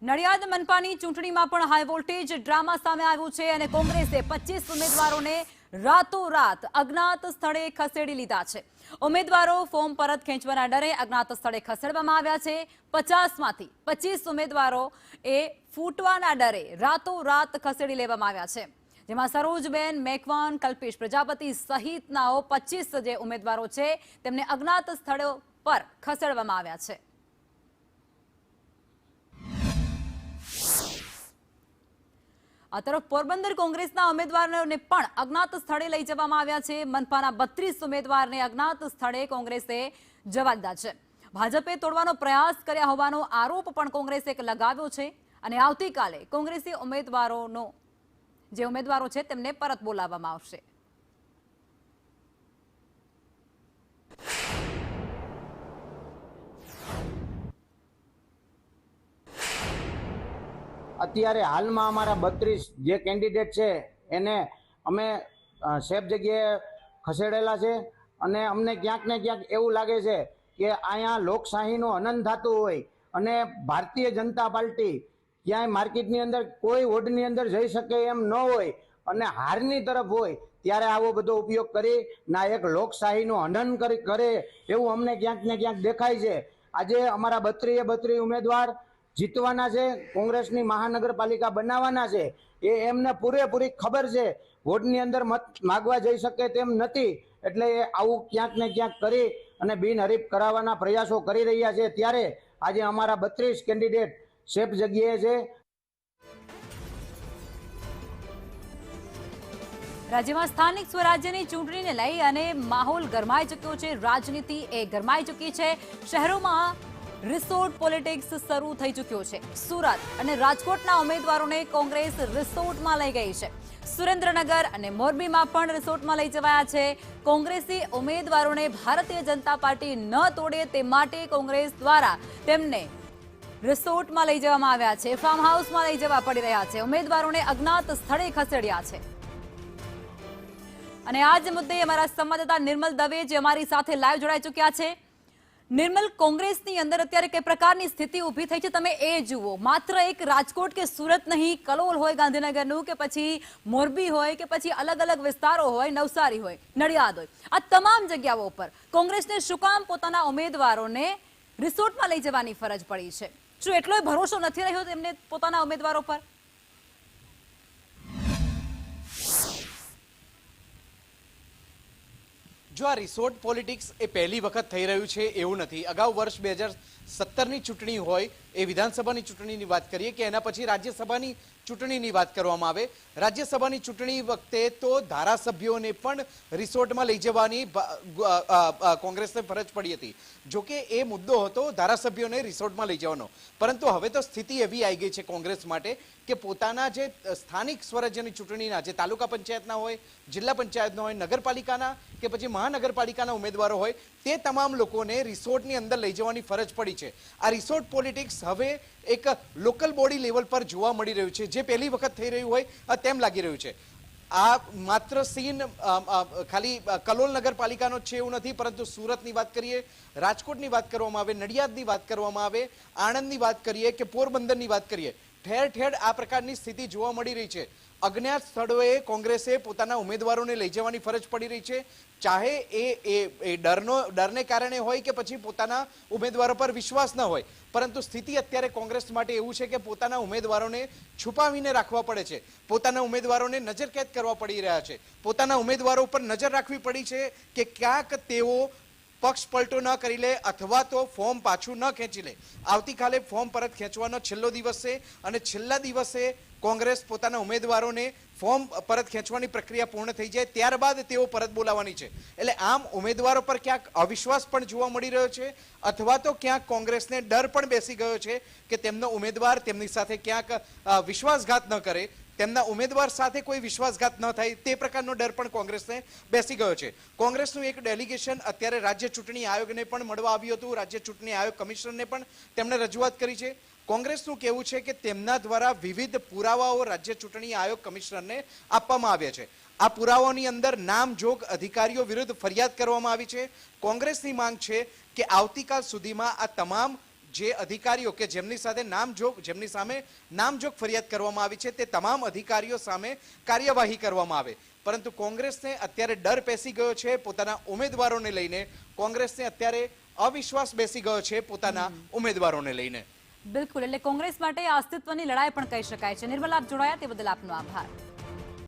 નડિયાદ મનપાની ચૂંટણીમાં પણ high voltage drama સામે આવ્યું છે અને કોંગ્રેસે 25 ઉમેદવારોને રાતોરાત અજ્ઞાત સ્થળે ખસેડી લીધા છે। ઉમેદવારો ફોર્મ પરત ખેંચવાના ડરે અજ્ઞાત સ્થળે ખસેડવામાં આવ્યા છે। 50માંથી 25 ઉમેદવારો એ ફૂટવાના ડરે રાતોરાત ખસેડી લેવામાં આવ્યા છે, જેમાં સરોજબેન મેકવાન, કલ્પેશ પ્રજાપતિ સહિતનાઓ 25 જે ઉમેદવારો છે તેમને અજ્ઞાત સ્થળો પર ખસેડવામાં આવ્યા છે। આ તરફ પોરબંદર કોંગ્રેસના ઉમેદવારોને પણ અજ્ઞાત સ્થળે લઈ જવામાં આવ્યા છે। મનપાના 32 ઉમેદવારને અજ્ઞાત સ્થળે કોંગ્રેસે જવા દીધા છે। ભાજપે તોડવાનો પ્રયાસ કર્યા હોવાનો આરોપ પણ કોંગ્રેસે લગાવ્યો છે અને આવતીકાલે કોંગ્રેસી ઉમેદવારો છે તેમને પરત બોલાવવામાં આવશે। અત્યારે હાલમાં અમારા 32 જે કેન્ડિડેટ છે એને અમે સેફ જગ્યાએ ખસેડેલા છે અને અમને ક્યાંક ને ક્યાંક એવું લાગે છે કે અહીંયા લોકશાહીનું હનન થતું હોય અને ભારતીય જનતા પાર્ટી ક્યાંય માર્કેટની અંદર કોઈ વોર્ડની અંદર જઈ શકે એમ ન હોય અને હારની તરફ હોય ત્યારે આવો બધો ઉપયોગ કરી ના એક લોકશાહીનું હનન કરે એવું અમને ક્યાંક ને ક્યાંક દેખાય છે। આજે અમારા 32 ઉમેદવાર જીતવાના છે, કોંગ્રેસની મહાનગરપાલિકા બનાવવાના છે, એ એમને પૂરેપૂરી ખબર છે। વોર્ડની અંદર મત માગવા જઈ શકે તેમ નથી, એટલે એ આવું ક્યાંક ને ક્યાંક કરી અને બિનહરીફ કરાવવાના પ્રયાસો કરી રહ્યા છે। ત્યારે આજે અમારા 32 કેન્ડિડેટ સેફ જગ્યાએ છે। રાજ્યમાં સ્થાનિક સ્વરાજ્યની ચૂંટણીને લઈ અને માહોલ ગરમાઈ ચૂક્યો છે, રાજનીતિ એ ગરમાઈ ચૂકી છે। શહેરોમાં રિસોર્ટ પોલિટિક્સ શરૂ થઈ ચૂક્યો છે। સુરત અને રાજકોટના ઉમેદવારોને કોંગ્રેસ રિસોર્ટમાં લઈ ગઈ છે। સુરેન્દ્રનગર અને મોરબીમાં પણ રિસોર્ટમાં લઈ જવાયા છે। કોંગ્રેસી ઉમેદવારોને ભારતીય જનતા પાર્ટી ન તોડે તે માટે કોંગ્રેસ દ્વારા તેમને રિસોર્ટમાં લઈ જવામાં આવ્યા છે, ફાર્મ હાઉસમાં લઈ જવા પડી રહ્યા છે। ઉમેદવારોને અજ્ઞાત સ્થળે ખસેડ્યા છે અને આ જ મુદ્દે અમારા સંવાદદાતા નિર્મલ દવે જે અમારી સાથે લાઈવ જોડાઈ ચૂક્યા છે। નિર્મલ, કોંગ્રેસની અંદર અત્યારે કઈ પ્રકારની સ્થિતિ ઊભી થઈ છે તમે એ જુઓ। માત્ર એક રાજકોટ કે સુરત નહીં, કલોલ હોય ગાંધીનગરનું કે પછી મોરબી હોય કે પછી અલગ અલગ વિસ્તારો હોય, નવસારી હોય, નડિયાદ હોય, આ તમામ જગ્યાઓ પર કોંગ્રેસને શું કામ પોતાના ઉમેદવારોને રિસોર્ટમાં લઈ જવાની ફરજ પડી છે? શું એટલો ભરોસો નથી રહ્યો તેમને પોતાના ઉમેદવારો પર? જો આ રિસોર્ટ પોલિટિક્સ એ પહેલી વખત થઈ રહ્યું છે એવું નથી। અગાઉ વર્ષ 2017ની ચૂંટણી હોય, એ વિધાનસભાની ચૂંટણીની વાત કરીએ કે એના પછી રાજ્યસભાની ચૂંટણીની વાત કરવામાં આવે, રાજ્યસભાની ચૂંટણી વખતે તો ધારાસભ્યોને પણ રિસોર્ટમાં લઈ જવાની કોંગ્રેસને ફરજ પડી હતી। જોકે એ મુદ્દો હતો ધારાસભ્યોને રિસોર્ટમાં લઈ જવાનો, પરંતુ હવે તો સ્થિતિ એવી આવી ગઈ છે કોંગ્રેસ માટે કે પોતાના જે સ્થાનિક સ્વરાજ્યની ચૂંટણીના જે તાલુકા પંચાયતના હોય, જિલ્લા પંચાયતના હોય, નગરપાલિકાના કે પછી મહાનગરપાલિકાના ઉમેદવારો હોય, તે તમામ લોકોને રિસોર્ટની અંદર લઈ જવાની ફરજ પડી છે। આ રિસોર્ટ પોલિટિક્સ હવે એક લોકલ બોડી લેવલ પર જોવા મળી રહ્યું છે, જે પહેલી વખત થઈ રહ્યું હોય તેમ લાગી રહ્યું છે। આ માત્ર સીન ખાલી કલોલ નગરપાલિકાનો છે એવું નથી, પરંતુ સુરતની વાત કરીએ, રાજકોટની વાત કરવામાં આવે, નડિયાદની વાત કરવામાં આવે, આણંદની વાત કરીએ કે પોરબંદરની વાત કરીએ, ઠેર ઠેર આ પ્રકારની સ્થિતિ જોવા મળી રહી છે। અજ્ઞાત સ્થળોએ કોંગ્રેસે પોતાના ઉમેદવારોને લઈ જવાની ફરજ પડી રહી છે, ચાહે એ ડરને કારણે હોય કે પછી પોતાના ઉમેદવારો પર વિશ્વાસ ન હોય, પરંતુ સ્થિતિ અત્યારે કોંગ્રેસ માટે એવું છે કે પોતાના ઉમેદવારોને છુપાવીને રાખવા પડે છે, પોતાના ઉમેદવારોને નજરકેદ કરવા પડી રહ્યા છે, પોતાના ઉમેદવારો પર નજર રાખવી પડી છે કે ક્યાંક તેઓ પક્ષ પલટો ન કરી લે અથવા તો ફોર્મ પાછું ન ખેંચી લે। આવતીકાલે ફોર્મ પરત ખેંચવાનો છેલ્લો દિવસ છે અને છેલ્લા દિવસે કોંગ્રેસ પોતાના ઉમેદવારોને ફોર્મ પરત ખેંચવાની પ્રક્રિયા પૂર્ણ થઈ જાય ત્યારબાદ તેઓ પરત બોલાવવાની છે। એટલે આમ ઉમેદવારો પર ક્યાંક અવિશ્વાસ પણ જોવા મળી રહ્યો છે અથવા તો ક્યાંક કોંગ્રેસને ડર પણ બેસી ગયો છે કે તેમનો ઉમેદવાર તેમની સાથે ક્યાંક વિશ્વાસઘાત ન કરે, તેમના ઉમેદવાર સાથે કોઈ વિશ્વાસઘાત ન થાય તે પ્રકારનો ડર પણ કોંગ્રેસને બેસી ગયો છે। કોંગ્રેસનું એક ડેલિગેશન અત્યારે રાજ્ય ચૂંટણી આયોગને પણ મળવા આવ્યું હતું, રાજ્ય ચૂંટણી આયોગ કમિશનરને પણ તેમણે રજૂઆત કરી છે। કોંગ્રેસનું કહેવું છે કે તેમના દ્વારા વિવિધ પુરાવાઓ રાજ્ય ચૂંટણી આયોગ કમિશનરને આપવામાં આવ્યા છે। આ પુરાવાઓની અંદર નામજોગ અધિકારીઓ વિરુદ્ધ ફરિયાદ કરવામાં આવી છે। કોંગ્રેસની માંગ છે કે આવતીકાલ સુધીમાં આ તમામ જે અધિકારીઓ કે જેમની સામે નામજોગ ફરિયાદ કરવામાં આવી છે તે તમામ અધિકારીઓ સામે કાર્યવાહી કરવામાં આવે. પરંતુ કોંગ્રેસને અત્યારે ડર પેસી ગયો છે પોતાના ઉમેદવારોને લઈને. કોંગ્રેસને અત્યારે અવિશ્વાસ બેસી ગયો છે પોતાના ઉમેદવારોને લઈને. બિલકુલ, એટલે કોંગ્રેસ માટે અસ્તિત્વની લડાઈ પણ કહી શકાય છે. નિર્મલ, આપ જોડાયા તે બદલ આપનો આભાર.